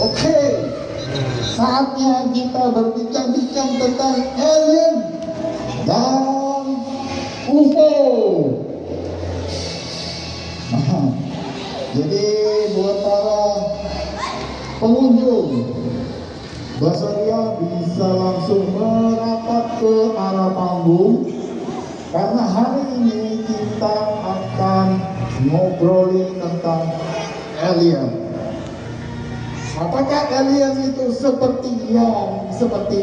Oke, saatnya kita berbincang-bincang tentang alien dan UFO. Jadi buat para pengunjung, bersedia bisa langsung merapat ke arah panggung, karena hari ini kita akan ngobrolin tentang alien. Apakah alien itu seperti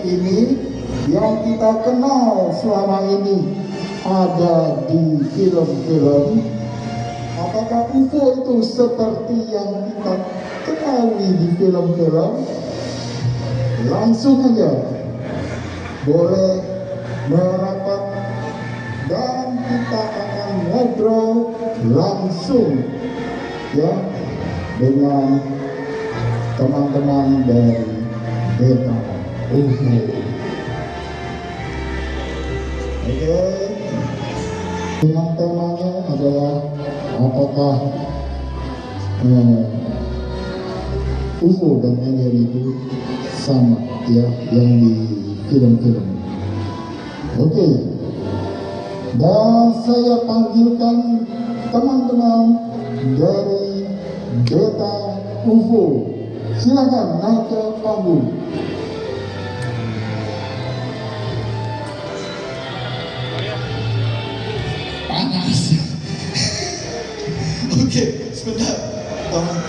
ini yang kita kenal selama ini ada di film-film? Apakah UFO itu seperti yang kita ketahui di film-film? Langsung aja boleh merapat dan kita akan ngobrol langsung ya dengan teman-teman dari Beta UFO. Oke, dengan temanya adalah apakah UFO dan alien itu sama ya yang di film-film. Oke, dan saya panggilkan teman-teman dari Beta UFO. Silakan naik ke panggung. Panas. Oke, sebentar. Tolong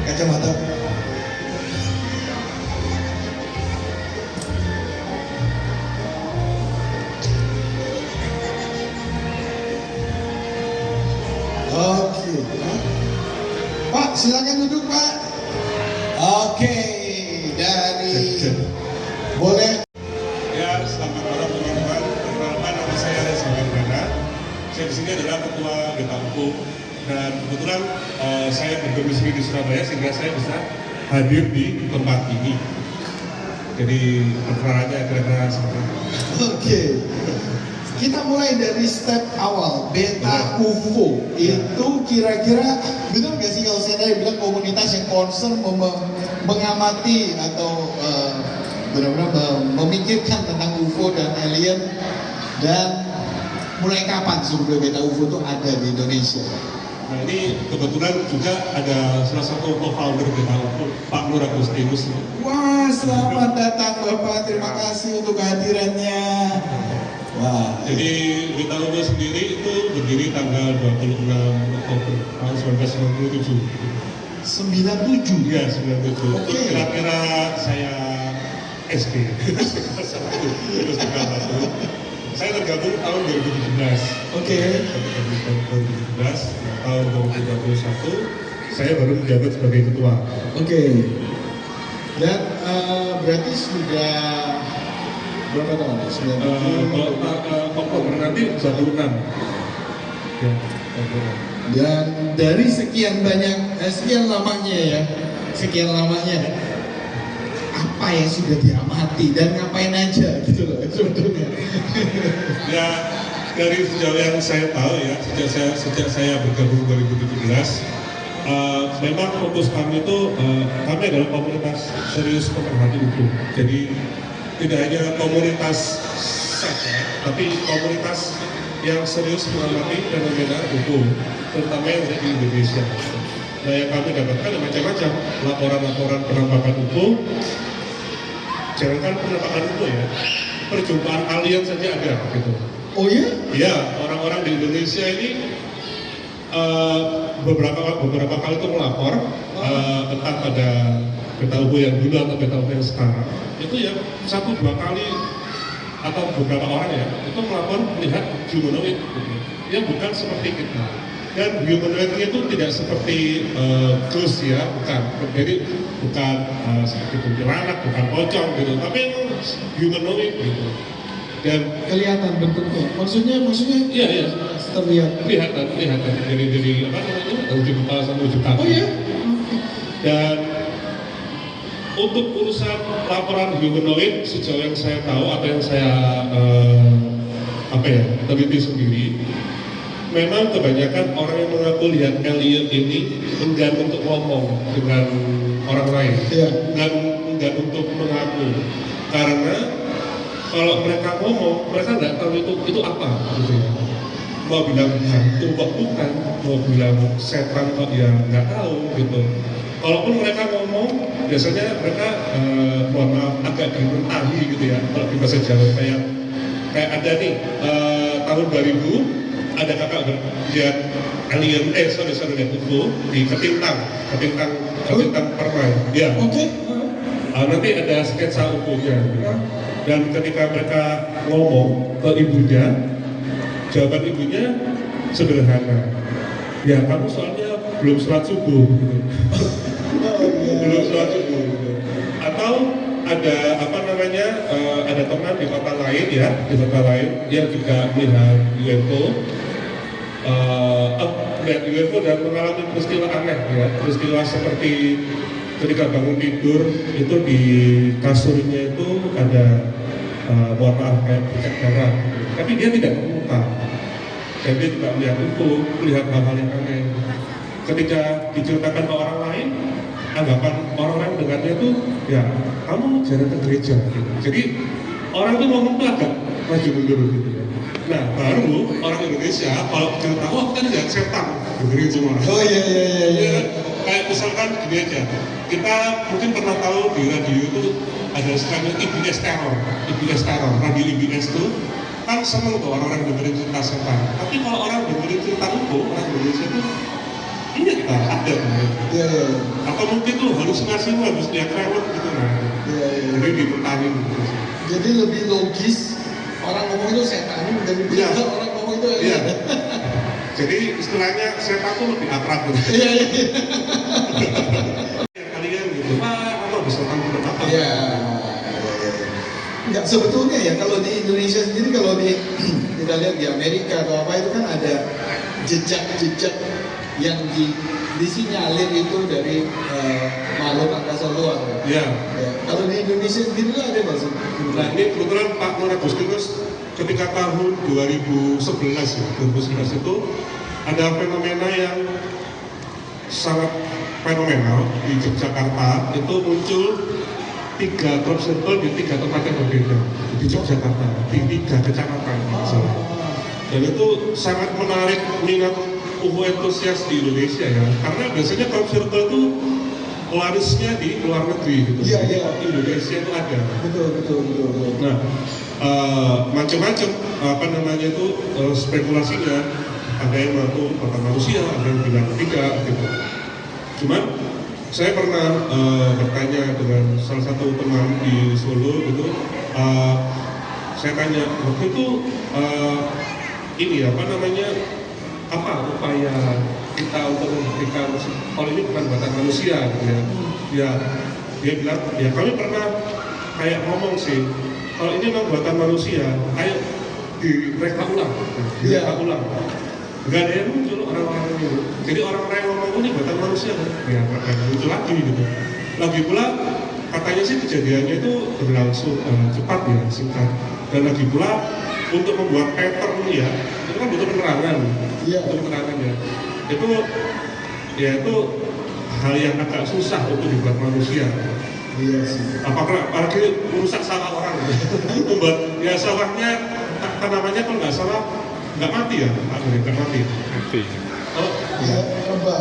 kacamata. Oke. Pak, silakan duduk, Pak. Oke, dari boleh. Ya, selamat malam teman-teman. Perkenalkan, nama saya Reza Wardana. Saya di sini adalah ketua Beta UFO dan kebetulan saya berdomisili di Surabaya sehingga saya bisa hadir di tempat ini. Jadi perkenalannya kira-kira seperti itu. Oke. Kita mulai dari step awal, Beta UFO. Itu kira-kira benar nggak sih kalau saya tadi bilang komunitas yang concern mengamati atau benar-benar memikirkan tentang UFO dan alien, dan mulai kapan sebetulnya Beta UFO itu ada di Indonesia? Nah, ini kebetulan juga ada salah satu co-founder Beta UFO, Pak Nur Agustinus. Wah, selamat datang Bapak, terima kasih untuk kehadirannya. Wah, jadi Beta UFO sendiri itu berdiri tanggal 26 Oktober tahun 1997. 97? Iya, 97. Oke. Itu kira-kira saya SD. Saya tergabung tahun 2017. Oke. Saya tergabung tahun 2017. Tahun 2021 saya baru menjabat sebagai ketua. Oke. Dan berarti sudah berapa tahun? Oktober nanti 26. Ya, Oktober. Dan dari sekian lamanya apa yang sudah diamati dan ngapain aja gitu loh sebetulnya. Ya, dari sejauh yang saya tahu ya, sejak saya bergabung 2017, memang fokus kami itu kami adalah komunitas serius pemerhati UFO. Jadi tidak hanya komunitas saja, tapi komunitas yang serius mengamati fenomena UFO, terutama yang ada di Indonesia. Nah, yang kami dapatkan macam-macam laporan-laporan penampakan UFO. Jangankan penampakan UFO ya, perjumpaan alien saja ada gitu. Oh ya? Iya, orang-orang di Indonesia ini beberapa kali itu melapor tentang pada Beta UFO yang dulu atau Beta UFO yang sekarang. Itu ya 1-2 kali atau beberapa orang ya itu melapor melihat humanoid gitu. Yang bukan seperti kita. Dan humanoidnya itu tidak seperti ghost ya, bukan. Jadi bukan seperti kuntilanak, bukan pocong gitu, tapi humanoid gitu. Dan Kelihatan bentuknya. Maksudnya iya terlihat. kelihatan dari apa namanya ujung kepala sama ujung kaki. Oh ya? Dan untuk urusan laporan humanoid sejauh yang saya tahu atau yang saya teliti sendiri, memang kebanyakan orang yang mengaku lihat alien ini enggan untuk ngomong dengan orang lain, Iya. enggan untuk mengaku, karena kalau mereka ngomong, mereka nggak tahu itu apa, gitu ya. Mau bilang hantu kok bukan, mau bilang setan kok ya nggak tahu, gitu. Kalaupun mereka ngomong, biasanya mereka mohon maaf agak dimentahi, gitu ya. Kalau di bahasa Jawa kayak ada nih tahun 2000 ada kakak lihat alien, lihat UFO di Ketintang Permai, ya. Oke. Nanti ada sketsa UFO-nya, dan ketika mereka ngomong ke ibunya, jawaban ibunya sederhana, ya kamu soalnya belum sholat subuh, gitu. Belum sholat subuh, gitu. Atau ada ada teman di kota lain yang juga melihat UFO, melihat UFO dan mengalami peristiwa aneh, ya, peristiwa seperti ketika bangun tidur itu di kasurnya itu ada warna kayak bercak darah, tapi dia tidak memutar, dan dia juga melihat UFO, melihat hal-hal yang aneh. Ketika diceritakan ke orang lain, anggapan orang-orang dengarnya tuh, ya kamu jarang ke gereja, gitu. Jadi orang tuh ngomong tuh agak maju mundur, gitu ya. Nah, baru orang Indonesia kalau cerita, wah kita lihat setan, dengerin semua. Oh iya. Ya, kayak misalkan gini aja, kita mungkin pernah tahu di radio itu ada istilahnya IBS teror, radio IBS itu kan seneng tuh orang-orang dengerin cerita setan. Tapi kalau orang dengerin cerita UFO, orang Indonesia itu iya kita ada, Iya. atau mungkin tuh halusinasi lu habis lihat film gitu, nah. Iya. Jadi dimentahin gitu. Jadi lebih logis orang ngomong itu setan daripada Iya. orang ngomong itu Iya. alien. Jadi istilahnya setan tuh lebih akrab gitu. Iya. Kalian gitu, apa bisa tampil apa? Iya. Enggak, sebetulnya ya kalau di Indonesia sendiri, kalau kita lihat di Amerika atau apa itu kan ada jejak-jejak yang disinyalir itu dari makhluk angkasa luar. Iya. Ya. Kalau di Indonesia sendiri itu ada nggak sih? Nah ini kebetulan Pak Nur Agustinus ketika tahun 2011 itu ada fenomena yang sangat fenomenal di Yogyakarta. Itu muncul 3 crop circle di 3 tempat yang berbeda di Yogyakarta, di 3 kecamatan. Dan itu sangat menarik minat UFO entusias di Indonesia, ya, karena biasanya crop circle itu larisnya di luar negeri gitu. Iya. Indonesia itu ada. Betul. Nah, macam-macam itu spekulasinya. Ada yang mengaku buatan manusia, ada yang bilang tidak gitu. Cuman saya pernah bertanya dengan salah satu teman di Solo gitu. Saya tanya waktu itu apa upaya kita untuk membuktikan kalau ini bukan buatan manusia gitu ya. Ya, dia bilang, ya kami pernah kayak ngomong sih, kalau ini memang buatan manusia, ayo direka ulang. Nggak ada yang muncul orang-orang ini. Jadi orang-orang yang ngomong ini buatan manusia, ya nggak muncul lagi gitu. Lagi pula katanya sih kejadiannya itu berlangsung cepat ya, singkat. Dan lagi pula untuk membuat pattern ya, itu kan butuh penerangan. Iya. Butuh penerangan ya. Itu hal yang agak susah untuk dibuat manusia. Iya sih. Apalagi merusak sawah orang. Membuat ya sawahnya kalau nggak salah nggak mati ya, nggak mati. Oh, Iya, rebah.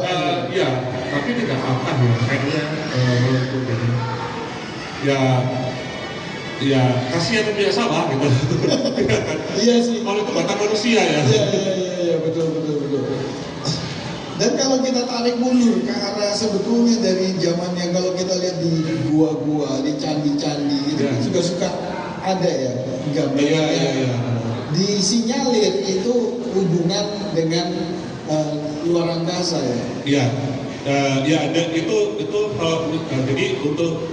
ya, tapi tidak apa ya, kayaknya melengkung gitu. Ya kasihan yang punya sawah gitu. Iya sih. Kalau itu buatan manusia ya. Iya, betul. Dan kalau kita tarik mundur ke arah sebetulnya dari zamannya, kalau kita lihat di gua-gua, di candi-candi itu kan juga suka ada ya gambarnya. Iya. Disinyalir itu hubungan dengan luar angkasa ya. Iya. Ya ada itu jadi untuk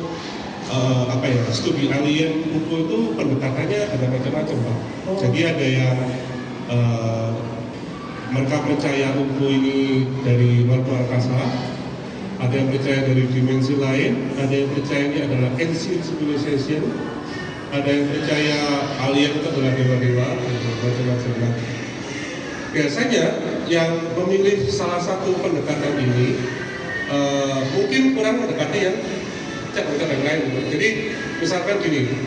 studi alien UFO itu pendekatannya ada macam-macam, Pak. Jadi ada yang mereka percaya UFO ini dari luar angkasa, ada yang percaya dari dimensi lain, ada yang percaya ini adalah ancient civilization, ada yang percaya alien itu adalah dewa-dewa, macam-macam. biasanya yang memilih salah satu pendekatan ini mungkin kurang mendekati yang yang lain. Jadi misalkan gini,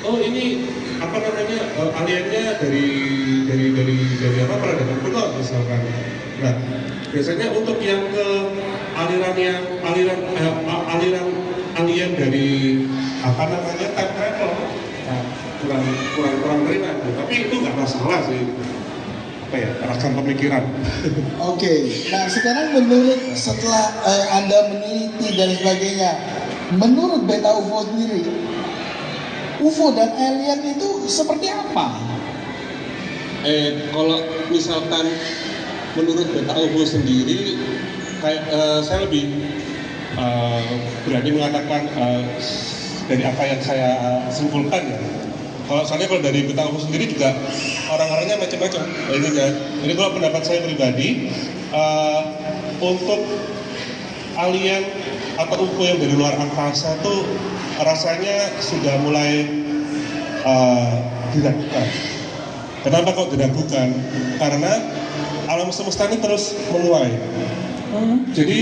oh ini apa namanya aliennya dari apa peradaban kuno misalkan. Nah biasanya untuk yang ke aliran alien dari apa namanya time travel, nah, kurang terima. Tapi itu nggak masalah sih, apa ya, ragam pemikiran. Oke, nah sekarang menurut setelah Anda meneliti dan sebagainya, menurut Beta UFO sendiri, UFO dan alien itu seperti apa? Kalau misalkan menurut Beta UFO sendiri, kayak saya lebih berani mengatakan dari apa yang saya simpulkan ya. Soalnya kalau dari Beta UFO sendiri juga orang-orangnya macam-macam. Ini kan. Jadi kalau pendapat saya pribadi, untuk alien atau UFO yang dari luar angkasa itu rasanya sudah mulai diragukan. Kenapa kok diragukan? Karena alam semesta ini terus menuai. Jadi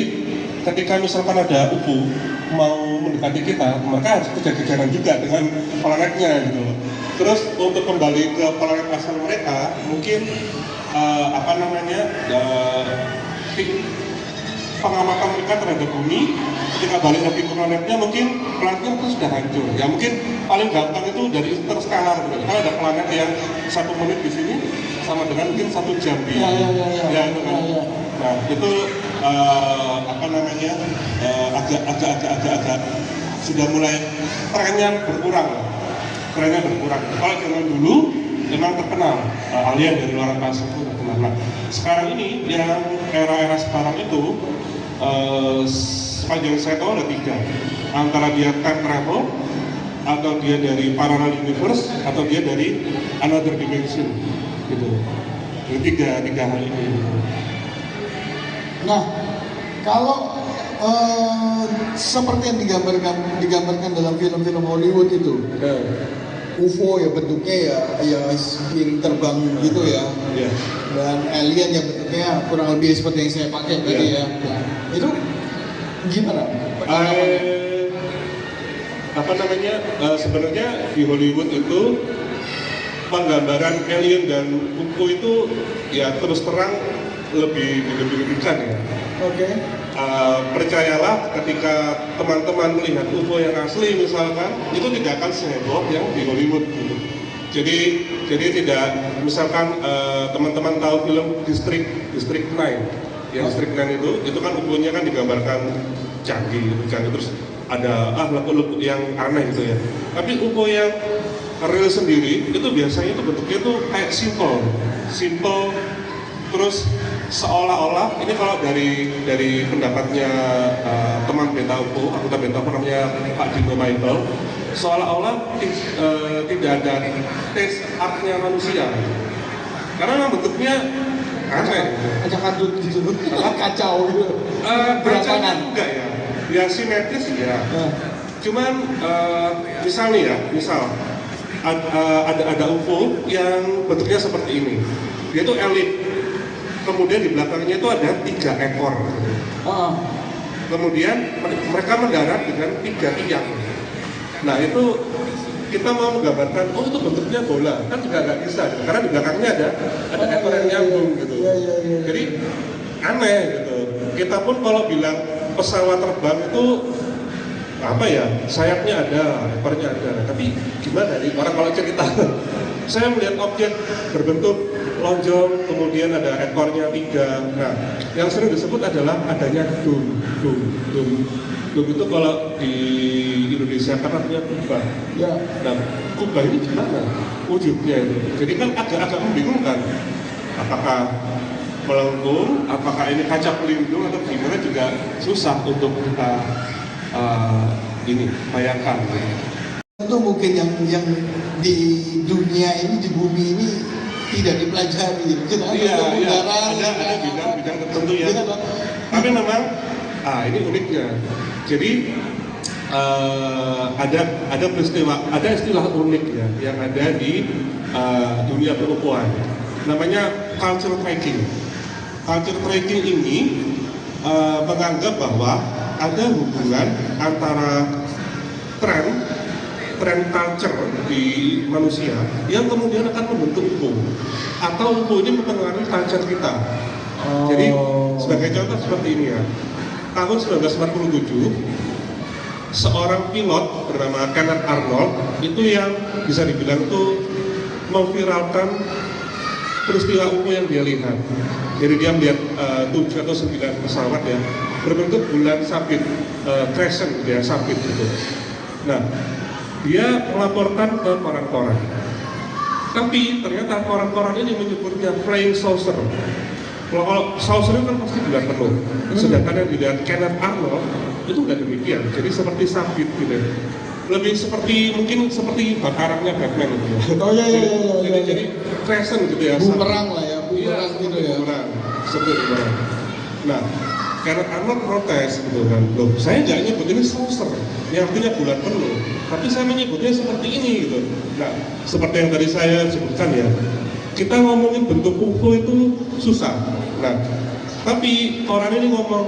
ketika misalkan ada UFO mau mendekati kita, maka harus kejar-kejaran juga dengan planetnya gitu. Terus untuk kembali ke planet asal mereka, mungkin apa namanya pengamatan mereka terhadap bumi, ketika balik lagi ke planetnya mungkin planetnya itu sudah hancur. Ya mungkin paling gampang itu dari interstellar gitu. Kalau ada planet yang 1 menit di sini sama dengan mungkin 1 jam di ya itu kan. Nah itu apa namanya agak sudah mulai trennya berkurang. Kalau zaman dulu memang terkenal alien dari luar angkasa itu terkenal. Nah, sekarang ini yang era sekarang itu sepanjang saya tahu ada 3, antara dia time travel, atau dia dari parallel universe, atau dia dari another dimension gitu. Jadi tiga hal ini. Nah, kalau seperti yang digambarkan dalam film-film Hollywood itu, UFO ya bentuknya ya piring terbang gitu ya, dan alien yang bentuknya kurang lebih seperti yang saya pakai tadi ya. Nah, itu gimana? Apa namanya? Sebenarnya di Hollywood itu penggambaran alien dan UFO itu ya terus terang lebih dilebih-lebihkan ya. Oke. Percayalah ketika teman-teman melihat UFO yang asli misalkan, itu tidak akan seheboh yang di Hollywood gitu. Jadi tidak, misalkan teman-teman tahu film District 9. Ya District 9 itu kan UFO-nya kan digambarkan canggih terus ada lekuk-lekuk yang aneh gitu ya. Tapi UFO yang real sendiri itu biasanya itu bentuknya tuh kayak simple terus seolah-olah ini kalau dari pendapatnya teman Beta UFO, anggota Beta UFO namanya Pak Dino Michael, seolah-olah tidak ada taste artnya manusia, karena memang bentuknya aneh, Acak-adut gitu, kacau gitu. berantakan enggak ya simetris ya. Cuman misal ada UFO yang bentuknya seperti ini, dia tuh elit. Kemudian di belakangnya itu ada 3 ekor. Kemudian mereka mendarat dengan 3 tiang. Nah itu kita mau menggambarkan, oh itu bentuknya bola, kan juga nggak bisa, karena di belakangnya ada ekor yang nyambung gitu. Jadi aneh gitu. Kita pun kalau bilang pesawat terbang itu apa ya, sayapnya ada, ekornya ada, tapi gimana nih orang kalau cerita? Saya melihat objek berbentuk lonjong, kemudian ada ekornya 3. Nah, yang sering disebut adalah adanya dum. Dum itu kalau di Indonesia kan artinya kubah. Ya. Nah, kubah ini gimana wujudnya itu? Jadi kan agak membingungkan. Apakah melengkung, apakah ini kaca pelindung atau gimana juga susah untuk kita ini bayangkan. Itu mungkin yang di dunia ini, di bumi ini tidak dipelajari. Kita ada bidang tertentu ya. Tapi memang ini uniknya. Jadi ada istilah unik ya yang ada di dunia per-UFO-an. namanya culture tracking. Culture tracking ini menganggap bahwa ada hubungan antara tren culture di manusia yang kemudian akan membentuk UFO, atau UFO ini mempengaruhi culture kita. Jadi sebagai contoh seperti ini ya, tahun 1947 seorang pilot bernama Kenneth Arnold itu yang bisa dibilang tuh memviralkan peristiwa UFO yang dia lihat. Jadi dia melihat 7 atau 9 pesawat ya berbentuk bulan sabit, crescent ya, sabit gitu. Nah, dia melaporkan ke koran-koran. Tapi ternyata koran-koran ini menyebutnya flying saucer. Kalau saucer itu kan pasti bulan penuh. Sedangkan yang dilihat Kenneth Arnold itu nggak demikian. Jadi seperti sabit gitu. Lebih seperti mungkin seperti bakarannya Batman gitu ya. Oh iya. Jadi crescent gitu ya. Bumerang lah ya, bumerang Iya, gitu ya. bumerang. Seperti bumerang. Nah, Kenneth Arnold protes gitu kan, loh saya nggak nyebut ini saucer, yang artinya bulan penuh, tapi saya menyebutnya seperti ini gitu. Nah, seperti yang tadi saya sebutkan ya, kita ngomongin bentuk UFO itu susah. Nah, tapi orang ini ngomong,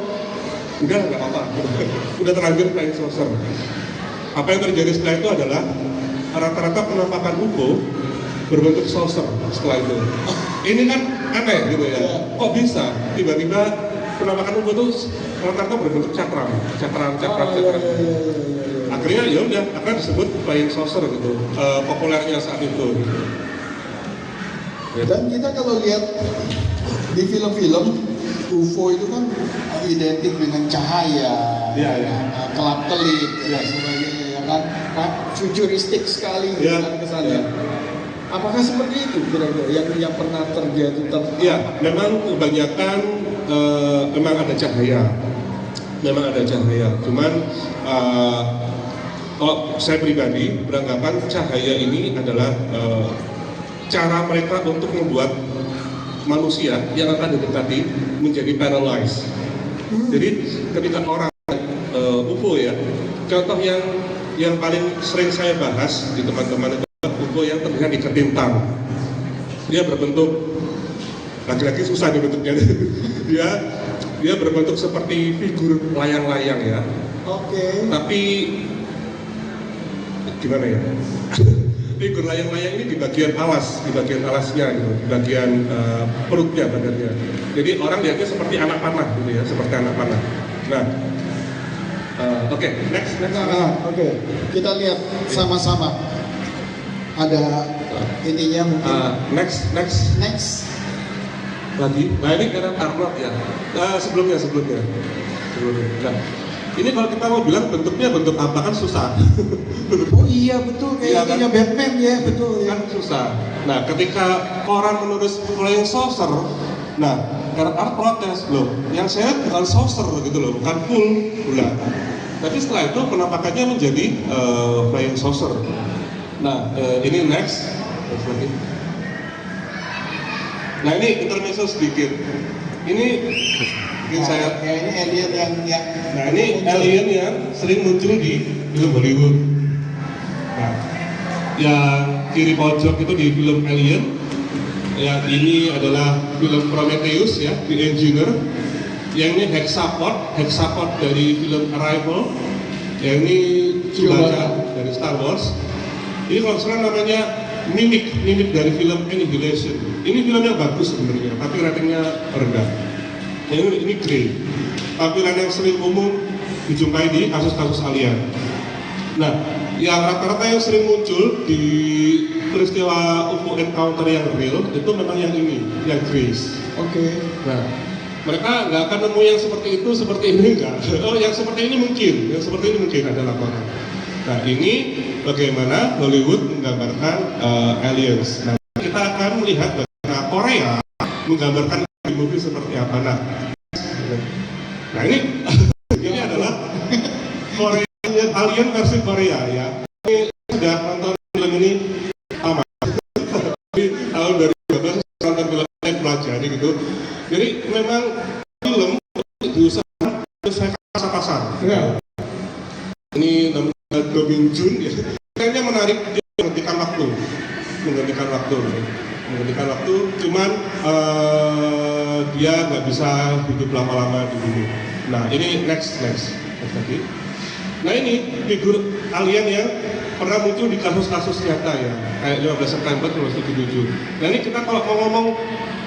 enggak apa-apa, udah terlanjur flying saucer. Apa yang terjadi setelah itu adalah rata-rata penampakan UFO berbentuk saucer setelah itu. Ini kan aneh gitu ya, kok bisa tiba-tiba penampakan UFO itu rata-rata berbentuk cakram. Akhirnya ya udah, akan disebut flying saucer gitu, populernya saat itu. Dan kita kalau lihat di film-film UFO itu kan identik dengan cahaya, Iya. kelap-kelip dan sebagainya, ya kan? Futuristik sekali Iya. kan kesannya. Iya. Apakah seperti itu kira-kira yang pernah terjadi? Iya, memang kebanyakan memang ada cahaya. Cuman kalau saya pribadi beranggapan cahaya ini adalah cara mereka untuk membuat manusia yang akan didekati menjadi paralyzed. Jadi ketika orang UFO ya, contoh yang paling sering saya bahas di teman-teman itu UFO yang terlihat di ketintang. Dia berbentuk laki-laki susah dibentuknya. dia berbentuk seperti figur layang-layang ya. Oke. Tapi gimana ya? Figur layang-layang ini di bagian alasnya gitu, di bagian perutnya, badannya. Jadi orang lihatnya seperti anak panah gitu ya, seperti anak panah. Nah, oke, next. Oke. Kita lihat sama-sama. Ada ininya mungkin. Next. Next. Lagi. Nah ini karena Arnold ya. Sebelumnya. Nah, ini kalau kita mau bilang bentuknya bentuk apa kan susah. Oh iya betul, kayak Iya, ininya kan? Batman ya, betul ya. Kan susah. Nah, ketika koran menulis flying saucer, nah, karena Art protes loh, yang saya bukan saucer gitu loh, bukan full bulan. Tapi setelah itu penampakannya menjadi flying saucer. Nah, ini next lagi. Nah, ini intermezzo sedikit. Ini saya. Ya ini alien yang. Nah, ini alien yang sering muncul di film Hollywood. Nah, yang kiri pojok itu di film Alien, yang ini adalah film Prometheus ya, The Engineer. Yang ini hexapod dari film Arrival. Yang ini Chewbacca dari Star Wars. Ini kalau sekarang namanya mimik dari film Annihilation. Ini film yang bagus sebenarnya, tapi ratingnya rendah. Ini Grey. Tampilan yang sering umum dijumpai di kasus-kasus alien. Nah, yang rata-rata yang sering muncul di peristiwa UFO encounter yang real itu memang yang ini, yang Grace. Oke. Nah, mereka nggak akan nemu yang seperti itu, seperti ini enggak. Oh, yang seperti ini mungkin ada laporan. Nah, ini bagaimana Hollywood menggambarkan aliens. Nah, kita akan melihat bagaimana Korea menggambarkan movie seperti apa. Nah ini adalah Korea, alien versi Korea ya. Ini sudah nonton film ini lama. Di tahun 2012 nonton film yang pelajari gitu. Jadi memang film diusahakan saya pasar. Ya. Ini namanya Do Min Jun ya. Kayaknya menarik, dia menggantikan waktu. Cuman bisa hidup lama-lama di bumi. Nah ini next lagi. Nah ini figur alien yang pernah muncul di kasus-kasus nyata ya, kayak 15 September 1977. Nah ini kita kalau mau ngomong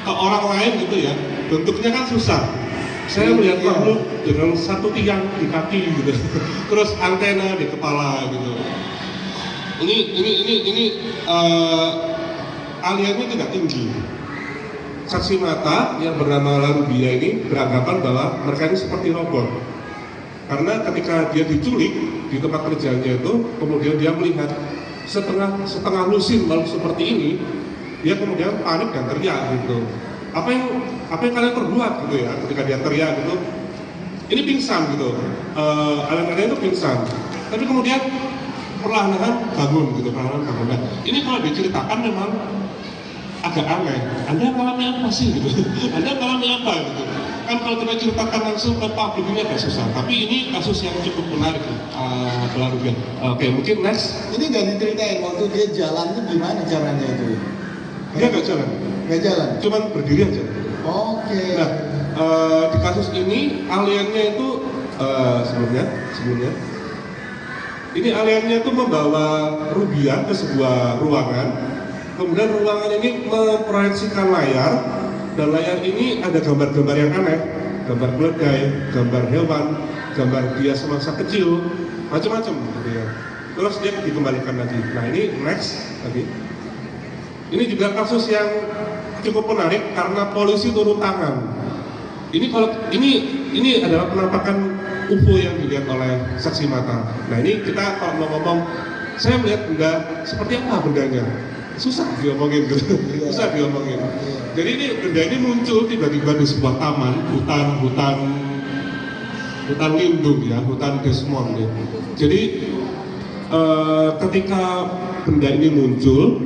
ke orang lain gitu ya, bentuknya kan susah. Saya melihat makhluk dengan satu tiang di kaki gitu, terus antena di kepala gitu. Ini aliennya tidak tinggi. Saksi mata yang bernama Larubia ini beranggapan bahwa mereka ini seperti robot. Karena ketika dia diculik di tempat kerjanya itu, kemudian dia melihat setengah lusin makhluk seperti ini, dia kemudian panik dan teriak gitu. Apa yang kalian perbuat gitu ya, ketika dia teriak gitu, ini pingsan gitu, alien-alien itu pingsan. Tapi kemudian perlahan-lahan bangun gitu, perlahan-lahan bangun. Nah, ini kalau diceritakan memang agak aneh. Anda mengalami apa sih gitu? Anda mengalami apa gitu? Kan kalau kita ceritakan langsung ke publik ini agak susah. Tapi ini kasus yang cukup menarik, Larubia. Oke, mungkin next. Ini nggak diceritain waktu dia jalan tuh gimana caranya itu? Dia nggak jalan. Nggak jalan. Cuman berdiri aja. Oke. Nah, di kasus ini aliennya itu sebelumnya ini aliennya itu membawa Rubia ke sebuah ruangan. Kemudian ruangan ini memproyeksikan layar, dan layar ini ada gambar-gambar yang aneh, gambar keledai, gambar hewan, gambar dia semasa kecil, macam-macam gitu ya. Terus dia dikembalikan lagi. Nah ini next lagi. Ini juga kasus yang cukup menarik karena polisi turun tangan. Ini adalah penampakan UFO yang dilihat oleh saksi mata. Nah ini kita kalau mau ngomong, saya melihat benda seperti apa bendanya, susah diomongin gitu, susah diomongin. Jadi ini benda ini muncul tiba-tiba di sebuah taman, hutan lindung ya, hutan Desmond ya. Jadi ketika benda ini muncul,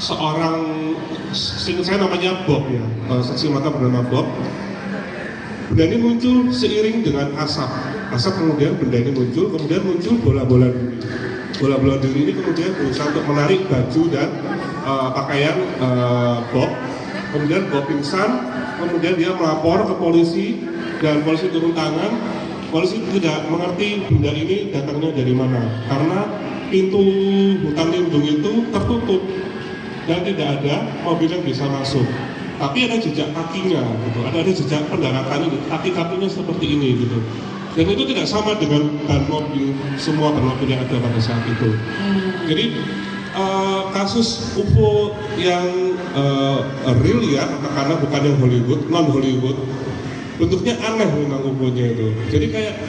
seorang, saya namanya Bob ya, saksi mata bernama Bob. Benda ini muncul seiring dengan asap. Asap kemudian benda ini muncul bola-bola duri. Bola-bola duri ini kemudian berusaha untuk menarik baju dan pakaian Bob. Kemudian Bob pingsan, kemudian dia melapor ke polisi dan polisi turun tangan. Polisi tidak mengerti benda ini datangnya dari mana, karena pintu hutan lindung itu tertutup dan tidak ada mobil yang bisa masuk. Tapi ada jejak kakinya, gitu. Ada jejak pendaratan ini, kaki-kakinya seperti ini, gitu. Dan itu tidak sama dengan ban mobil, semua ban mobil yang ada pada saat itu. Jadi kasus UFO yang real ya, karena bukan yang Hollywood, non Hollywood, bentuknya aneh memang UFO-nya itu. Jadi kayak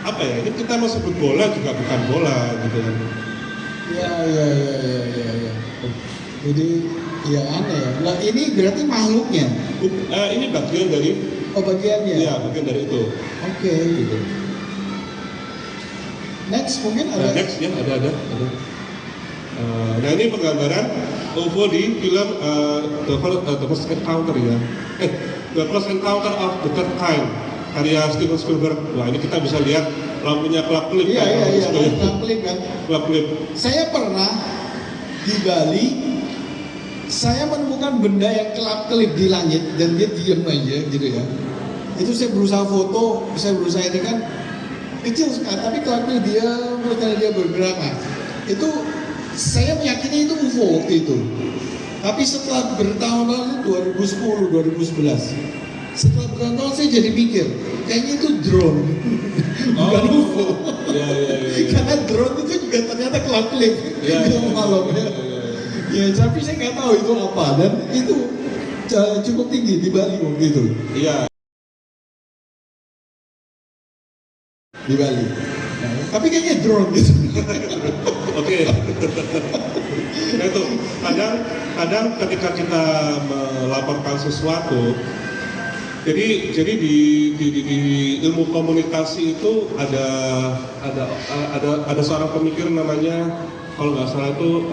apa ya? Ini kita mau sebut bola juga bukan bola, gitu kan? Ya. Jadi ya aneh ya. Nah ini berarti makhluknya. Ini bagian dari. Oh bagiannya. Iya, bagian dari itu. Oke. Gitu. Next mungkin ada. Next ya ada. Nah ini penggambaran UFO di film The First Encounter ya. The First Encounter of the Third Kind karya Steven Spielberg. Wah ini kita bisa lihat lampunya kelap-kelip. Iya. Kelap-kelip kan. Kelap-kelip. Saya pernah di Bali. Saya menemukan benda yang kelap-kelip di langit dan dia diam aja gitu ya. Itu saya berusaha foto, saya berusaha ini kan kecil sekali, tapi kelap-kelip dia terus dia bergerak. Nah, itu saya meyakini itu UFO waktu itu. Tapi setelah bertahun-tahun 2010, 2011, setelah bertahun-tahun saya jadi mikir, kayaknya itu drone, bukan UFO. Iya. Karena drone itu juga ternyata kelap-kelip malam ya. Ya, tapi saya nggak tahu itu apa dan itu cukup tinggi di Bali waktu itu. Iya. Di Bali. Nah, tapi kayaknya drone gitu. Oke. Nah itu kadang ketika kita melaporkan sesuatu, jadi di ilmu komunikasi itu ada seorang pemikir namanya, kalau nggak salah itu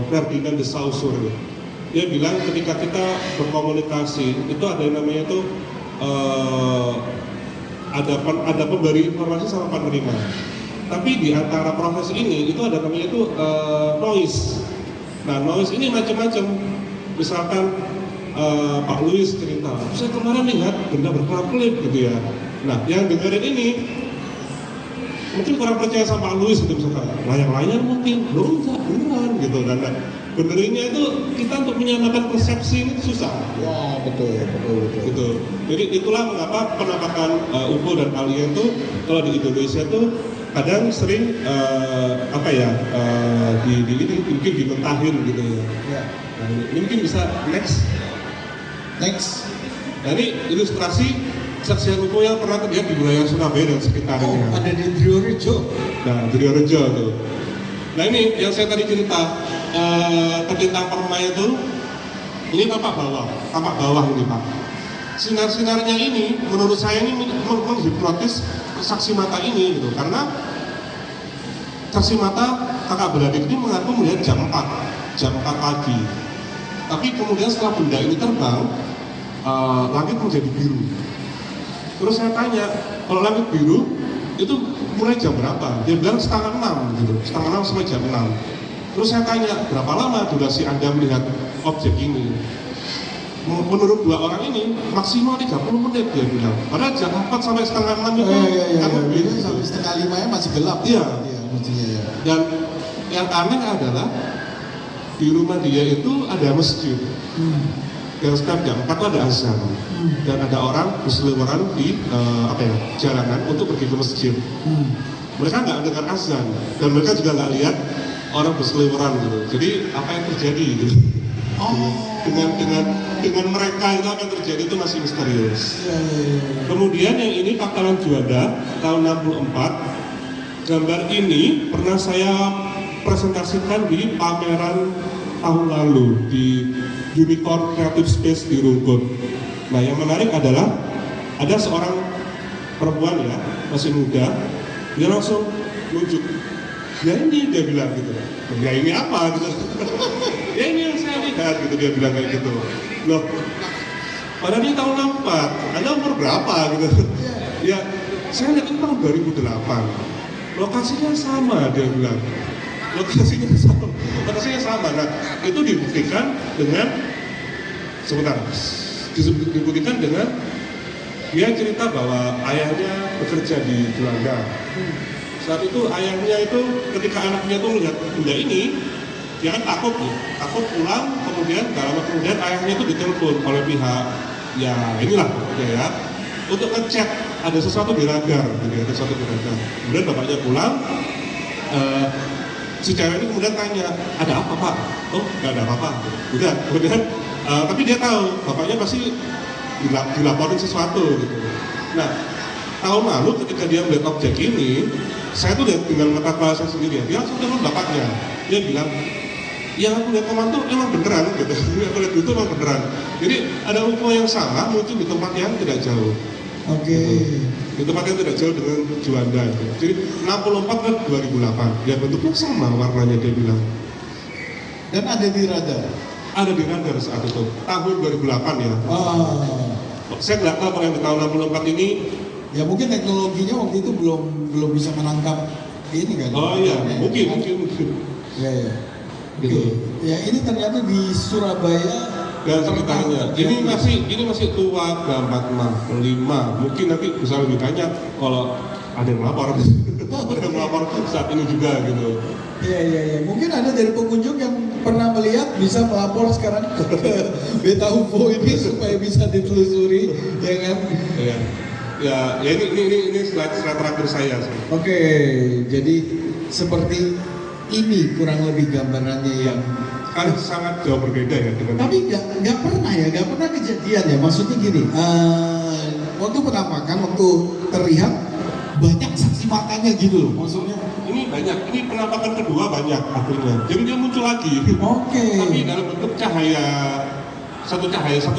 Ferdinand de Saussure. Dia bilang ketika kita berkomunikasi itu ada yang namanya itu ada pemberi informasi sama penerima. Tapi di antara proses ini itu ada namanya itu noise. Nah noise ini macam-macam. Misalkan Pak Luis cerita, saya kemarin lihat benda berkelap-kelip gitu ya. Nah, yang dengerin ini mungkin kurang percaya sama Pak Luis gitu misalkan, layang-layang mungkin, loh enggak, beneran gitu kan. Nah, benerinnya itu kita untuk menyamakan persepsi ini susah. Wah, betul. Gitu. Jadi itulah mengapa penampakan UFO dan alien itu kalau di Indonesia tuh kadang sering ini mungkin dimentahin gitu ya. Ya. Nah, ini mungkin bisa next. Nah, ini ilustrasi kesaksian UFO yang pernah terjadi di wilayah Surabaya dan sekitarnya. Oh, ada di Driorejo. Nah, Driorejo tuh. Nah, ini yang saya tadi cerita tentang permai itu, ini tampak bawah ini Pak. Sinar-sinarnya ini menurut saya ini menghipnotis saksi mata ini gitu, karena saksi mata kakak beradik ini mengaku melihat jam 4 pagi. Tapi kemudian setelah benda ini terbang, langit menjadi biru. Terus saya tanya, kalau langit biru itu mulai jam berapa? Dia bilang setengah 6 gitu, setengah 6 sampai jam 6. Terus saya tanya, berapa lama durasi Anda melihat objek ini? Menurut dua orang ini, maksimal 30 menit dia bilang. Padahal jam 4 sampai setengah 6 itu kan Itu sampai setengah 5 ya masih gelap. Iya. Mestinya ya. Dan yang aneh adalah di rumah dia itu ada masjid. Dan setiap jam 4 itu ada azan. Dan ada orang berseliweran di jalanan untuk pergi ke masjid. Mereka nggak dengar azan dan mereka juga nggak lihat orang berseliweran gitu. Jadi apa yang terjadi gitu? Dengan mereka itu akan terjadi itu masih misterius. Kemudian yang ini Pangkalan Juanda tahun 64. Gambar ini pernah saya presentasikan di pameran tahun lalu di Unicorn Creative Space di Rungkut. Nah, yang menarik adalah ada seorang perempuan ya, masih muda, dia langsung nunjuk. Ya ini dia bilang gitu. Ya ini apa gitu. Ya ini yang saya lihat gitu, dia bilang kayak gitu. Loh, padahal ini tahun 64, Anda umur berapa gitu. Ya, saya lihat ini tahun 2008. Lokasinya sama, dia bilang. Lokasinya sama. Nah, itu dibuktikan dengan dibuktikan dengan dia cerita bahwa ayahnya bekerja di Juanda. Saat itu ayahnya itu ketika anaknya itu melihat benda ini, dia kan takut pulang, kemudian kemudian ayahnya itu ditelepon oleh pihak ya inilah ya untuk ngecek ada sesuatu di radar, Kemudian bapaknya pulang, si cewek ini kemudian tanya, ada apa Pak? Oh, nggak ada apa-apa. Udah, kemudian tapi dia tahu bapaknya pasti dilaporin sesuatu gitu. Nah, tahun lalu ketika dia melihat objek ini, saya tuh lihat dengan mata kepala saya sendiri. Dia langsung telepon bapaknya. Dia bilang, yang aku lihat kemarin tuh emang beneran gitu. Yang aku lihat itu emang beneran. Jadi ada UFO yang sama muncul di tempat yang tidak jauh. Oke. Di tempat yang tidak jauh dengan Juanda. Jadi 64 ke 2008. Ya bentuknya sama warnanya dia bilang. Dan ada di radar. Ada di radar saat itu. Tahun 2008 ya. Saya nggak tahu kalau yang di tahun 64 ini. Ya mungkin teknologinya waktu itu belum bisa menangkap ini kan. Oh iya, mungkin. Ya. Gitu. Ya ini ternyata di Surabaya dan sekitarnya. Ini masih tua, 45. Mungkin nanti bisa lebih banyak kalau ada yang melapor. Ada yang melapor saat ini juga gitu. Iya. Mungkin ada dari pengunjung yang pernah melihat bisa melapor sekarang ke Beta UFO ini supaya bisa ditelusuri, ya kan? Ya ini slide terakhir saya. Oke, jadi seperti ini kurang lebih gambarannya yang kan sangat jauh berbeda ya dengan. Tapi nggak pernah kejadian ya. Maksudnya gini, waktu penampakan, waktu terlihat banyak saksi matanya gitu loh. Maksudnya ini banyak, ini penampakan kedua banyak akhirnya. Jadi dia muncul lagi. Oke. Tapi dalam bentuk cahaya satu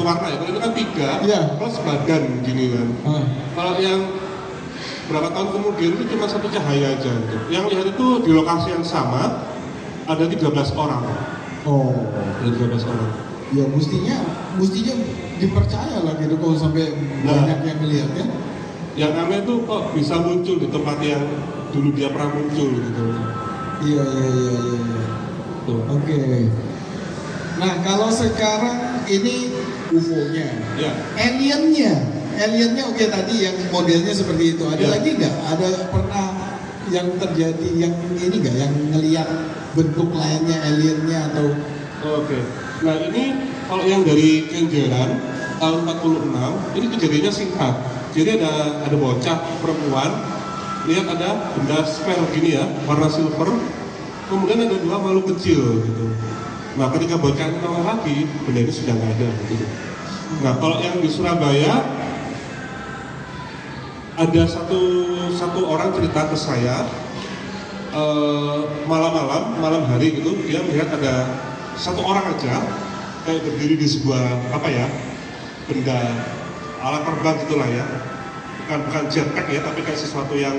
warna ya. Kalau itu kan 3 plus badan gini kan. Kalau yang berapa tahun kemudian itu cuma satu cahaya aja. Yang lihat itu di lokasi yang sama ada 13 orang. Oh, ada 13 orang. Ya mestinya dipercaya lah gitu kalau sampai banyak yang melihat ya. Yang aneh itu kok bisa muncul di tempat yang dulu dia pernah muncul gitu. Iya. Oke. Nah kalau sekarang ini UFO-nya. Ya. Aliennya oke tadi yang modelnya seperti itu. Ada Ya. lagi nggak? Ada pernah yang terjadi yang ini nggak? Yang ngelihat bentuk lainnya aliennya atau? Oke. Nah ini kalau yang dari Kenjeran tahun 46 ini kejadiannya singkat. Jadi ada bocah perempuan lihat ada benda sphere gini ya, warna silver. Kemudian ada dua makhluk kecil gitu. Nah ketika bocah itu nongol lagi, benda ini sudah nggak ada gitu. Nah kalau yang di Surabaya ada satu orang cerita ke saya malam hari gitu dia melihat ada satu orang aja kayak berdiri di sebuah benda alat terbang gitulah ya, bukan jetpack ya, tapi kayak sesuatu yang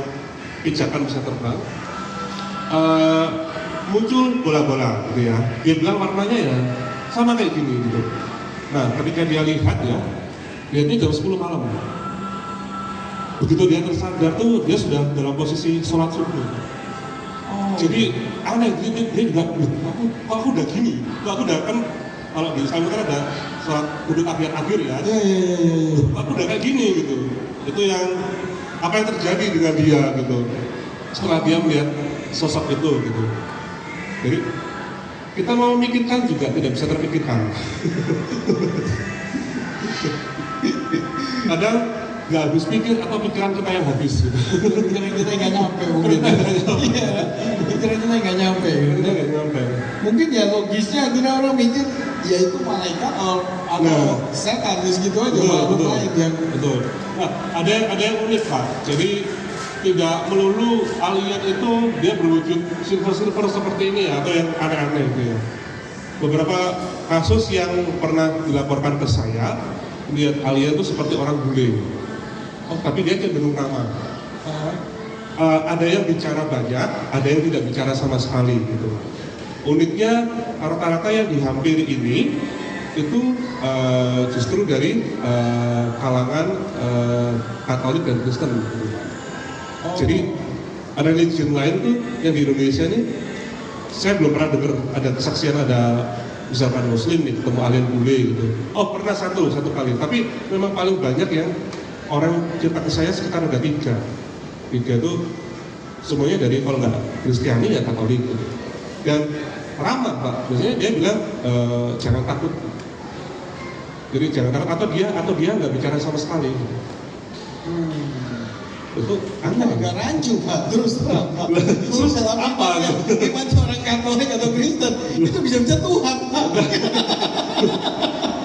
pijakan bisa terbang. Muncul bola-bola gitu ya, dia bilang warnanya ya sama kayak gini gitu. Nah ketika dia lihat ya, lihatnya jam 10 malam. Begitu dia tersadar tuh dia sudah dalam posisi sholat subuh. Jadi aneh, dia juga, kok aku udah gini, kok aku udah kan kalau di Islam kan ada sholat kudut akhir ya. Aku udah kayak gini gitu. Itu yang apa yang terjadi dengan dia gitu. Setelah dia melihat sosok itu gitu. Jadi kita mau memikirkan juga tidak bisa terpikirkan. Kadang nggak habis pikir atau pikiran kita yang habis gitu. Pikiran kita nggak nyampe mungkin. Iya, pikiran kita nggak nyampe. Mungkin ya logisnya akhirnya orang mikir ya itu malaikat atau setan gitu aja. Betul. Yang Betul. Nah, ada yang unik Pak. Jadi tidak melulu alien itu dia berwujud silver seperti ini ya, atau yang aneh-aneh gitu ya. Beberapa kasus yang pernah dilaporkan ke saya, lihat alien itu seperti orang bule. Tapi dia cenderung ramah. Ada yang bicara banyak, ada yang tidak bicara sama sekali gitu. Uniknya rata-rata yang dihampiri ini itu justru dari kalangan Katolik dan Kristen. Gitu. Jadi ada religion lain tuh yang di Indonesia nih, saya belum pernah dengar ada kesaksian ada misalkan Muslim nih ketemu alien bule gitu. Oh pernah satu kali, tapi memang paling banyak yang orang cerita ke saya sekitar ada tiga itu semuanya dari kalau nggak Kristiani ya Katolik gitu. Dan ramah Pak, biasanya dia bilang jangan takut, jadi jangan takut atau dia nggak bicara sama sekali gitu. Itu agak rancu Pak, terus terang Pak. Terus apa? Iman seorang Katolik atau Kristen itu bisa Tuhan Pak.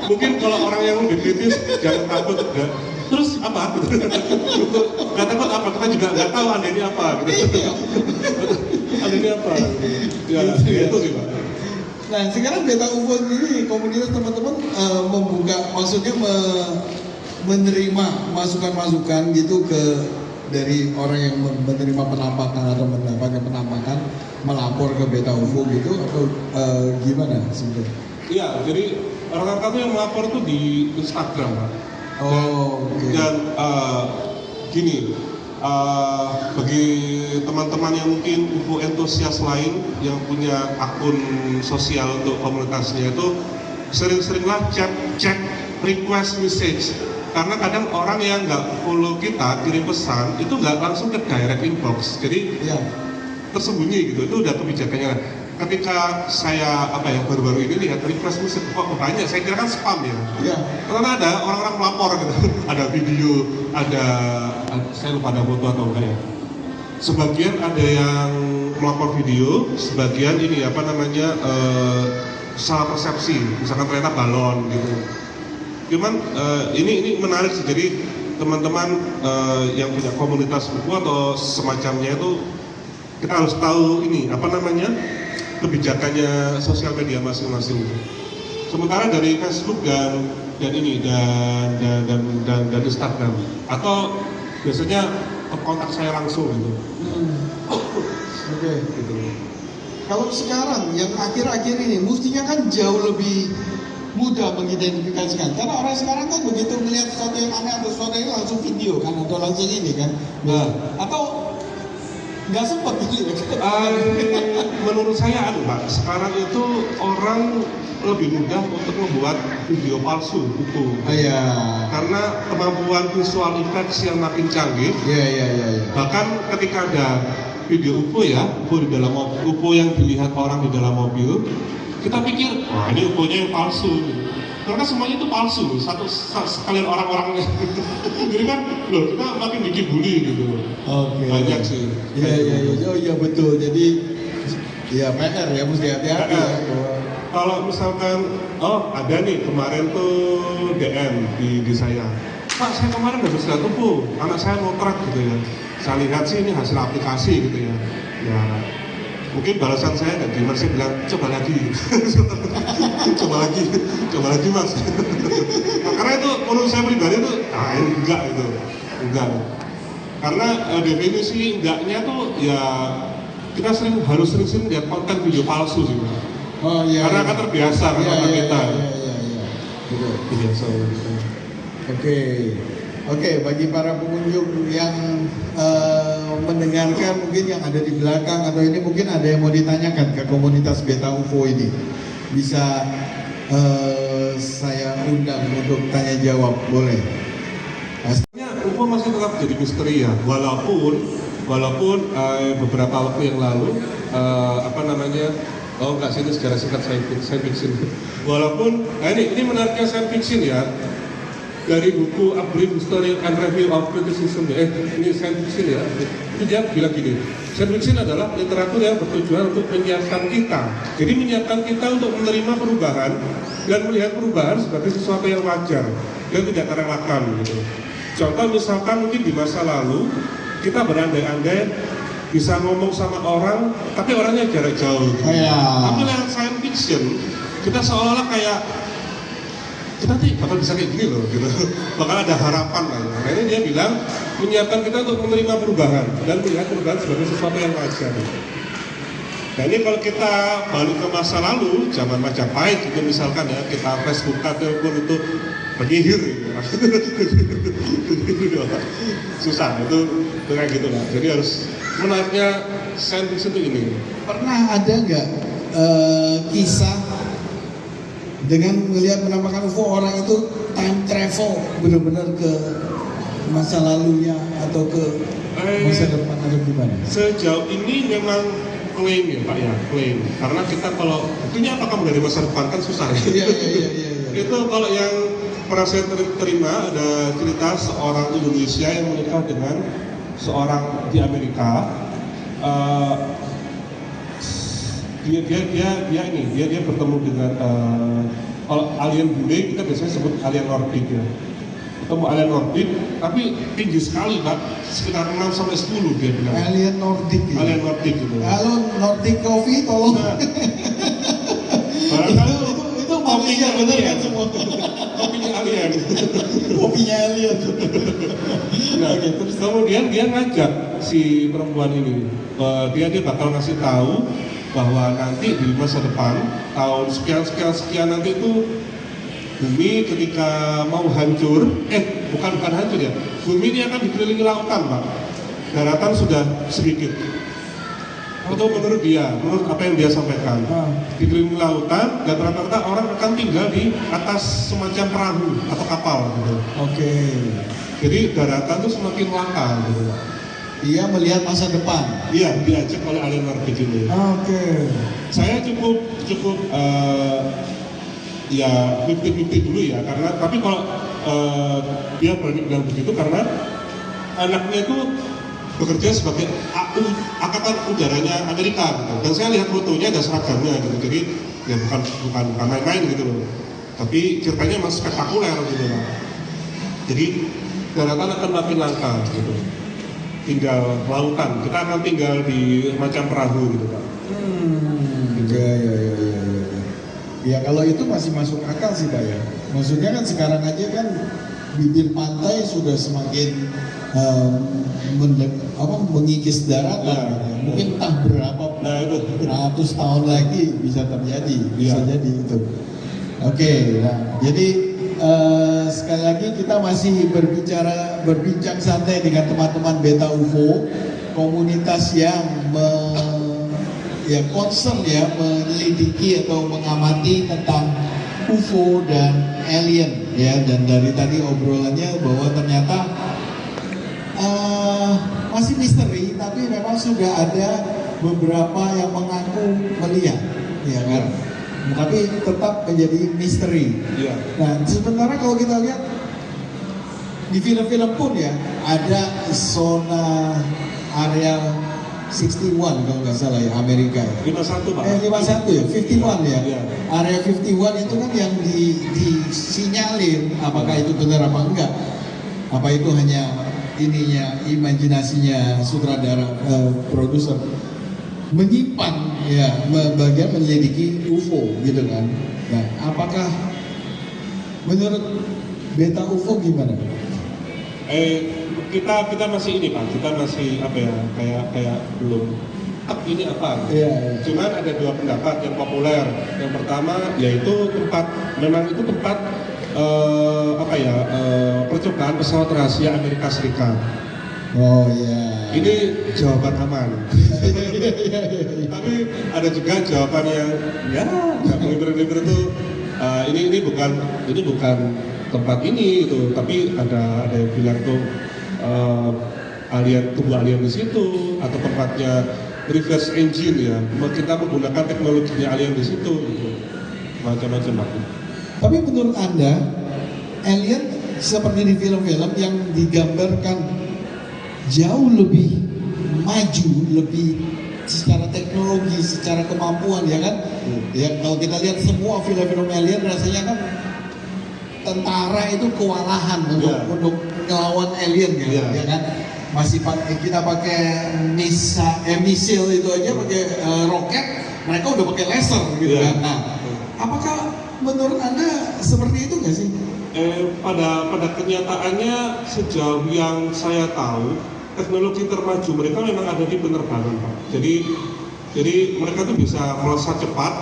Mungkin kalau orang yang lebih kritis jangan takut ya. Terus apa? Nggak takut apa? Kita juga nggak tahu anda ini apa. Gitu. Anda ini apa? Ya, itu sih Pak. Nah sekarang Beta UFO ini komunitas teman-teman membuka, maksudnya menerima masukan-masukan gitu dari orang yang menerima penampakan atau mendapatkan penampakan melapor ke Beta UFO gitu atau gimana sebenarnya? Iya, jadi rata-rata tuh yang melapor tuh di Instagram Pak. Dan gini, bagi teman-teman yang mungkin UFO entusias lain yang punya akun sosial untuk komunitasnya itu sering-seringlah cek request message. Karena kadang orang yang nggak follow kita kirim pesan itu nggak langsung ke direct inbox, jadi tersembunyi gitu. Itu udah kebijakannya. Ketika saya baru-baru ini lihat request message kok banyak, saya kira kan spam ya. Karena ada orang-orang melapor gitu, ada video, saya lupa ada foto atau enggak ya. Sebagian ada yang melapor video, sebagian ini salah persepsi, misalkan ternyata balon gitu. Cuman ini menarik sih, jadi teman-teman yang punya komunitas buku atau semacamnya itu kita harus tahu ini kebijakannya sosial media masing-masing. Sementara dari Facebook dan Instagram atau biasanya kontak saya langsung gitu. Oke. Gitu. Kalau sekarang yang akhir-akhir ini mestinya kan jauh lebih mudah mengidentifikasikan, karena orang sekarang kan begitu melihat sesuatu yang aneh atau sesuatu yang langsung video kan atau langsung ini kan, atau nggak sempat gitu ya. Menurut saya Pak, sekarang itu orang lebih mudah untuk membuat video palsu UFO. Iya. Karena kemampuan visual effects yang makin canggih. Iya. Bahkan ketika ada video UFO ya, UFO di dalam mobil, UFO yang dilihat orang di dalam mobil, kita pikir, wah ini UFO-nya yang palsu. Karena semuanya itu palsu, sekalian orang-orangnya. Jadi kan, loh kita makin dikibuli gitu. Oke. Banyak sih. Iya. Oh iya betul. Jadi, ya PR ya mesti hati-hati. PR. Ya. Kalau misalkan, oh ada nih kemarin tuh DM di saya, Pak saya kemarin habis lihat UFO, anak saya mau truk gitu ya. Saya lihat sih ini hasil aplikasi gitu ya. Ya mungkin balasan saya nggak terima, saya bilang coba lagi, coba lagi mas. Nah, karena itu menurut saya pribadi itu, enggak itu, enggak. Karena definisi enggaknya tuh ya kita harus sering lihat konten video palsu sih, Pak. Oh iya. Karena kan terbiasa kan otak kita. Iya. Betul. Biasa gitu. Oke, bagi para pengunjung yang mendengarkan mungkin yang ada di belakang atau ini mungkin ada yang mau ditanyakan ke komunitas Beta UFO ini, bisa saya undang untuk tanya jawab, boleh? UFO masih tetap jadi misteri ya, walaupun beberapa waktu yang lalu oh enggak sih, ini sejarah singkat science fiction. Walaupun ini menariknya science fiction ya, dari buku A Brief History and Review of Criticism, ini science fiction ya, itu dia bilang gini, science fiction adalah literatur yang bertujuan untuk menyiapkan kita, jadi menyiapkan kita untuk menerima perubahan dan melihat perubahan sebagai sesuatu yang wajar dan tidak terelakkan gitu. Contoh misalkan mungkin di masa lalu kita berandai-andai bisa ngomong sama orang tapi orangnya jarak jauh gitu. Tapi lewat science fiction kita seolah-olah kayak kita nanti bakal bisa kayak gini loh gitu, bakal ada harapan lah ya. Nah ini dia bilang menyiapkan kita untuk menerima perubahan dan melihat perubahan sebagai sesuatu yang wajar. Nah ini kalau kita balik ke masa lalu, zaman Majapahit itu misalkan ya, kita Facebook telepon itu penyihir gitu. Susah itu kayak gitu lah. Jadi harus menariknya science fiction itu ini. Pernah ada nggak kisah dengan melihat menampakkan UFO orang itu time travel benar-benar ke masa lalunya atau ke masa depan atau gimana? Sejauh ini memang klaim ya Pak ya, klaim. Karena kita kalau itunya apakah dari masa depan kan susah ya. Iya. Itu kalau yang pernah saya terima ada cerita seorang Indonesia yang menikah dengan seorang di Amerika. Dia bertemu dengan kalau alien bule kita biasanya sebut alien Nordik ya. Ketemu alien Nordik, tapi tinggi sekali Pak, sekitar 6 sampai 10 dia bilang. Alien Nordik ya? Alien Nordik gitu. Halo Nordic Coffee tolong. Barangkali itu manusia bener kan semua? kopinya alien. Kopinya alien. Nah, terus kemudian dia ngajak si perempuan ini, dia bakal ngasih tahu bahwa nanti di masa depan tahun sekian nanti itu bumi ketika mau hancur, bukan hancur ya, bumi ini akan dikelilingi lautan Pak, daratan sudah sedikit. Itu menurut dia, menurut apa yang dia sampaikan, dikelilingi lautan dan rata-rata orang akan tinggal di atas semacam perahu atau kapal gitu. Oke. Jadi daratan itu semakin langka gitu Pak. Dia melihat masa depan. Iya, diajak oleh alien Nordik ini. Oke. Saya cukup ya 50-50 dulu ya, karena tapi kalau dia berani bilang begitu karena anaknya itu bekerja sebagai angkatan udaranya Amerika gitu. Dan saya lihat fotonya ada seragamnya gitu, jadi ya bukan main-main gitu loh. Tapi ceritanya memang spektakuler gitu loh. Jadi daratan akan makin langka gitu. Tinggal lautan, kita akan tinggal di macam perahu gitu Pak. Ya. Ya kalau itu masih masuk akal sih Pak ya. Maksudnya kan sekarang aja kan bibir pantai sudah semakin mengikis daratan. Ya. Mungkin entah berapa ratus tahun lagi bisa terjadi, bisa jadi itu. Oke, nah jadi sekali lagi kita masih berbincang santai dengan teman-teman Beta UFO, komunitas yang ya concern ya menyelidiki atau mengamati tentang UFO dan alien ya, dan dari tadi obrolannya bahwa ternyata masih misteri, tapi memang sudah ada beberapa yang mengaku melihat, ya kan? Tapi tetap menjadi misteri. Iya. Nah, sementara kalau kita lihat di film-film pun ya ada zona area 61 kalau nggak salah ya, Amerika ya. 51 Pak. 51 ya, 51 ya. Iya. Area 51 itu kan yang disinyalir, apakah itu benar apa enggak? Apa itu hanya ininya, imajinasinya sutradara, produser menyimpan ya bagian menyelidiki UFO gitu kan. Nah, apakah menurut Beta UFO gimana? Kita masih ini Pak, kita masih apa ya, kayak belum ini apa? Iya. Cuman ada dua pendapat yang populer. Yang pertama yaitu memang itu tempat percobaan pesawat rahasia Amerika Serikat. Oh iya. Ini jawaban aman. Tapi ada juga jawaban yang ya nggak melibir-libir itu. Ini bukan tempat ini itu, tapi ada yang bilang tuh tubuh alien di situ, atau tempatnya reverse engine ya, kita menggunakan teknologinya alien di situ, gitu. Macam-macam. Tapi menurut Anda, alien seperti di film-film yang digambarkan jauh lebih maju, lebih secara teknologi, secara kemampuan ya kan? Ya kalau kita lihat semua film-film alien rasanya kan tentara itu kewalahan untuk ngelawan alien kan, ya kan? Masih kita pakai misil itu aja pakai roket, mereka udah pakai laser gitu kan. Nah, apakah menurut Anda seperti itu nggak sih? Pada kenyataannya sejauh yang saya tahu, teknologi termaju mereka memang ada di penerbangan Pak. Jadi mereka tuh bisa melesat cepat,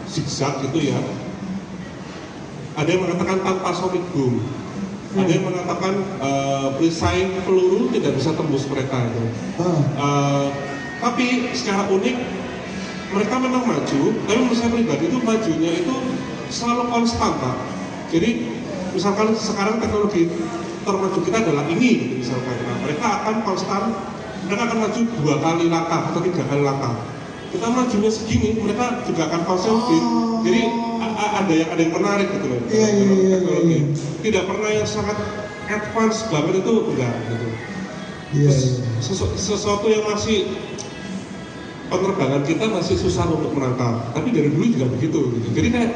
zigzag gitu ya. Ada yang mengatakan tanpa sonic boom, ada yang mengatakan perisai peluru tidak bisa tembus mereka itu. Tapi secara unik mereka memang maju, tapi menurut saya pribadi itu majunya itu selalu konstan Pak. Jadi misalkan sekarang teknologi termaju kita adalah ini gitu, misalkan, nah, mereka akan konstan, mereka akan maju 2 kali langkah atau 3 kali langkah. Kita majunya segini, mereka juga akan konstan. Jadi ada yang menarik gitu loh. Teknologi. Tidak pernah yang sangat advance banget itu enggak gitu. Sesuatu yang masih penerbangan kita masih susah untuk menangkap. Tapi dari dulu juga begitu gitu. Jadi kayak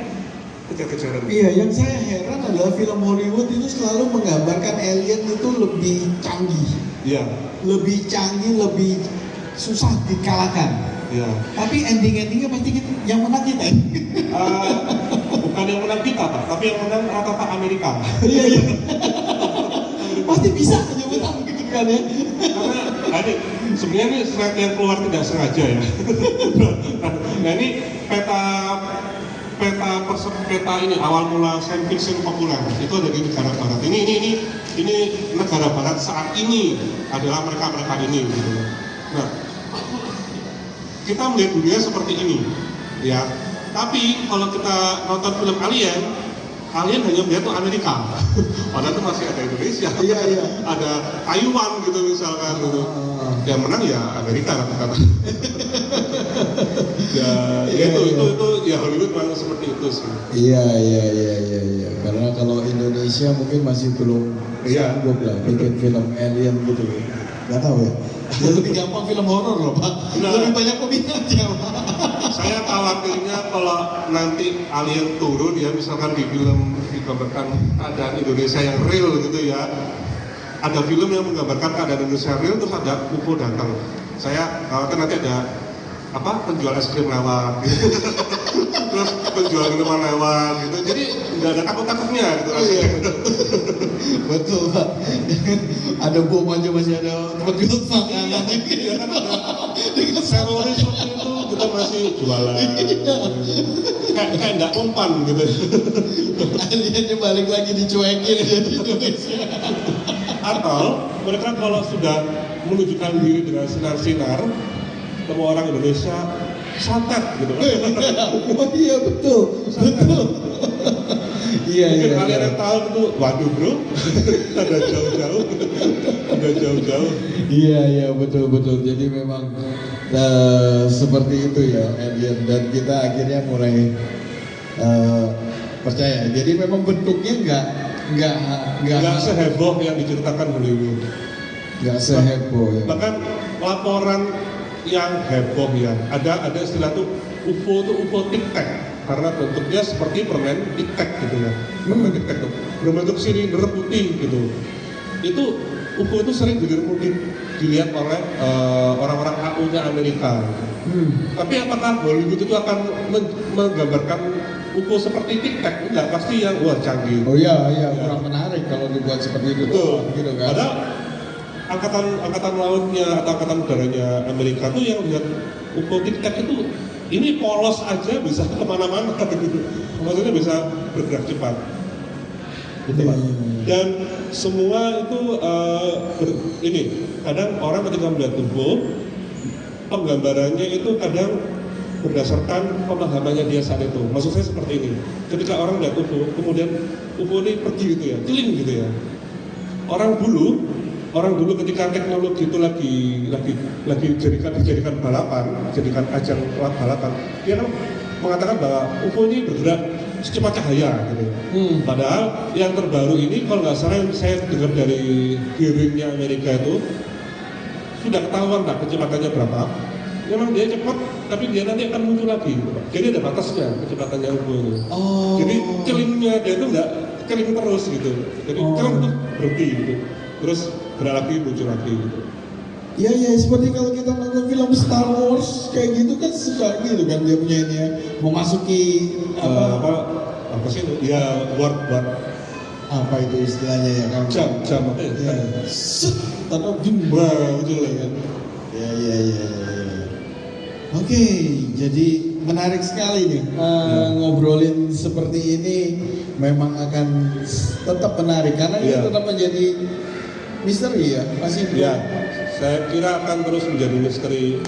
kejar-kejaran. Iya, yang saya heran adalah film Hollywood itu selalu menggambarkan alien itu lebih canggih. Iya. Lebih canggih, lebih susah dikalahkan. Iya. Tapi ending-endingnya pasti yang menang kita. Bukan yang menang kita Pak, tapi yang menang rata-rata Amerika. Iya. Pasti bisa aja menang gitu kan ya. Karena sebenarnya ini slide yang keluar tidak sengaja ya. Nah ini peta ini awal mula science fiction populer itu ada di negara barat. Ini negara barat saat ini adalah mereka ini. Gitu. Nah, kita melihat dunia seperti ini, ya. Tapi kalau kita nonton film Alien hanya melihat tuh Amerika. Padahal itu masih ada Indonesia, ada Taiwan gitu misalkan gitu. Yang menang ya Amerika kata-kata. itu ya Hollywood memang seperti itu sih. Iya. Karena kalau Indonesia mungkin masih belum sanggup lah bikin film alien gitu. Gak tahu ya. Ya lebih gampang film horor loh Pak. Lebih banyak peminatnya Pak. Saya khawatirnya kalau nanti alien turun ya, misalkan di film digambarkan keadaan Indonesia yang real gitu ya. Ada film yang menggambarkan keadaan Indonesia real terus ada UFO datang. Saya khawatir nanti ada penjual es krim lewat gitu. Terus penjual minuman lewat gitu. Jadi nggak ada takut-takutnya gitu rasanya. Betul Pak. Ada bom aja masih ada tempat jual makanan. Ya kan ada teroris waktu itu kita masih jualan. Kayak nggak umpan gitu. Aliennya balik lagi dicuekin jadi Indonesia. Atau mereka kalau sudah menunjukkan diri dengan sinar-sinar, ketemu orang Indonesia, santet gitu. Oh iya betul. Iya Mungkin iya. kalian yang tahu itu, waduh bro, ada jauh-jauh. Iya betul. Jadi memang seperti itu ya, Alien, dan kita akhirnya mulai percaya. Jadi memang bentuknya Nggak seheboh yang diceritakan Hollywood. nggak seheboh ya. Bahkan laporan yang heboh ya, ada istilah tuh UFO tuh UFO tic tac, karena bentuknya seperti permen tic tac gitu ya. Permen tic tac tuh berbentuk silinder putih gitu. Itu UFO itu sering dilihat oleh orang-orang AU-nya Amerika. Tapi apakah Hollywood itu akan menggambarkan UFO seperti tic tac? Enggak, pasti yang wah canggih. Oh iya kurang menarik kalau dibuat seperti itu. Betul. Gitu kan. Padahal angkatan lautnya atau angkatan udaranya Amerika tuh yang lihat UFO tic tac itu ini polos aja bisa kemana-mana gitu. Maksudnya bisa bergerak cepat. Gitu Pak. Dan semua itu ini kadang orang ketika melihat UFO penggambarannya itu kadang berdasarkan pemahamannya dia saat itu. Maksud saya seperti ini. Ketika orang lihat UFO, kemudian UFO ini pergi gitu ya, celing gitu ya. Orang dulu ketika teknologi itu lagi dijadikan balapan, dijadikan ajang balapan, dia kan mengatakan bahwa UFO ini bergerak secepat cahaya gitu. Padahal yang terbaru ini kalau nggak salah yang saya dengar dari hearingnya Amerika itu sudah ketahuan lah kecepatannya berapa. Memang dia cepat, tapi dia nanti akan muncul lagi gitu, Pak. Jadi ada batasnya kecepatannya UFO ini. Oh. Jadi celingnya dia itu nggak celing terus gitu. Jadi celing terus berhenti gitu. Terus gerak lagi, muncul lagi gitu. Iya seperti kalau kita nonton film Star Wars kayak gitu kan suka gitu kan dia punya ini ya, memasuki apa sih itu? Ya warp apa itu istilahnya ya kan? jam apa ya? Ya. Set, atau bim. Wah, betul kan. Ya. Oke, jadi menarik sekali nih ngobrolin seperti ini, memang akan tetap menarik karena ini tetap menjadi misteri ya, masih belum. Ya, saya kira akan terus menjadi misteri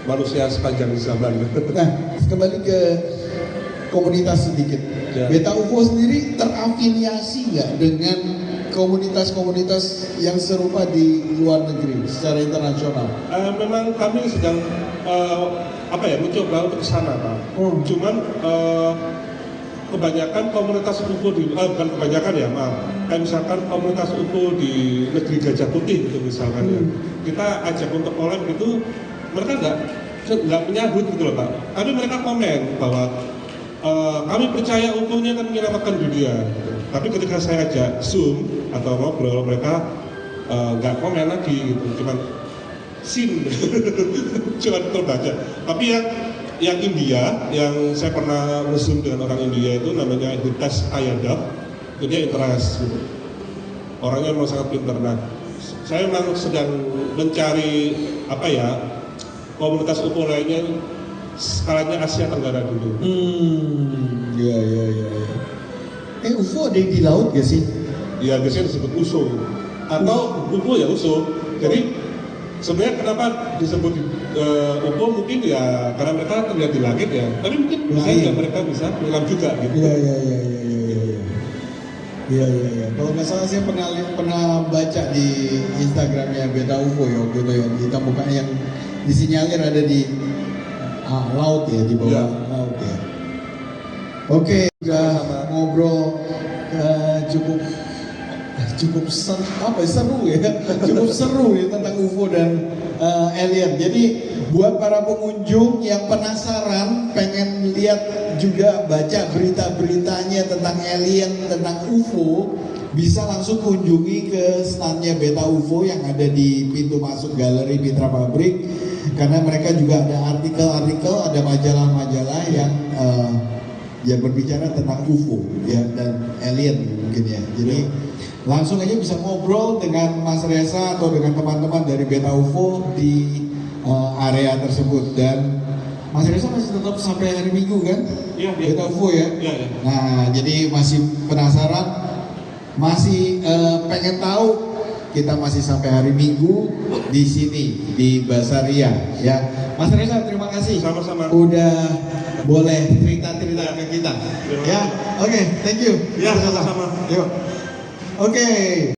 manusia sepanjang zaman. Nah, kembali ke komunitas sedikit. Ya. Beta UFO sendiri terafiliasi nggak dengan komunitas-komunitas yang serupa di luar negeri secara internasional? Memang kami sedang mencoba untuk kesana, Pak. Cuman kebanyakan komunitas UFO bukan kebanyakan ya, maaf. Kayak misalkan komunitas UFO di negeri Gajah Putih gitu misalkan ya. Kita ajak untuk collab gitu, mereka nggak menyambut gitu loh, Pak. Tapi mereka komen bahwa kami percaya UFO-nya akan menyelamatkan dunia. Gitu. Tapi ketika saya ajak Zoom atau ngobrol, mereka nggak komen lagi gitu, cuman sin, cuman terbaca. Tapi yang India, yang saya pernah nge-zoom dengan orang India itu namanya Hitesh Ayadav, itu dia interest gitu. Orangnya memang sangat pintar. Nah, saya memang sedang mencari komunitas UFO lainnya skalanya Asia Tenggara dulu. Iya. UFO ada yang di laut gak sih? Ya biasanya disebut USO atau UFO ya USO. Jadi sebenarnya kenapa disebut UFO mungkin ya karena mereka terlihat di langit ya. Tapi mungkin bisa juga mereka bisa menyelam juga gitu. Iya. Kalau nggak salah saya pernah baca di Instagramnya Beta UFO ya waktu itu ya. Kita buka yang disinyalir ada di laut ya, di bawah laut ya. Oke, udah ngobrol cukup seru ya, cukup seru ya tentang UFO dan alien. Jadi buat para pengunjung yang penasaran, pengen lihat juga baca berita-beritanya tentang alien, tentang UFO, bisa langsung kunjungi ke standnya Beta UFO yang ada di pintu masuk Galeri Mitra Pabrik. Karena mereka juga ada artikel-artikel, ada majalah-majalah yang berbicara tentang UFO ya dan alien mungkin ya. Jadi langsung aja bisa ngobrol dengan Mas Reza atau dengan teman-teman dari Beta UFO di area tersebut. Dan Mas Reza masih tetap sampai hari Minggu kan? Iya. Beta UFO ya? Iya. Nah, jadi masih penasaran, masih pengen tahu, kita masih sampai hari Minggu di sini di Basaria ya. Mas Reza terima kasih. Sama-sama. Udah boleh cerita-cerita ke kita. Terima Ya, kasih. oke, thank you. Ya, Mas Reza. sama-sama. Yuk. Oke.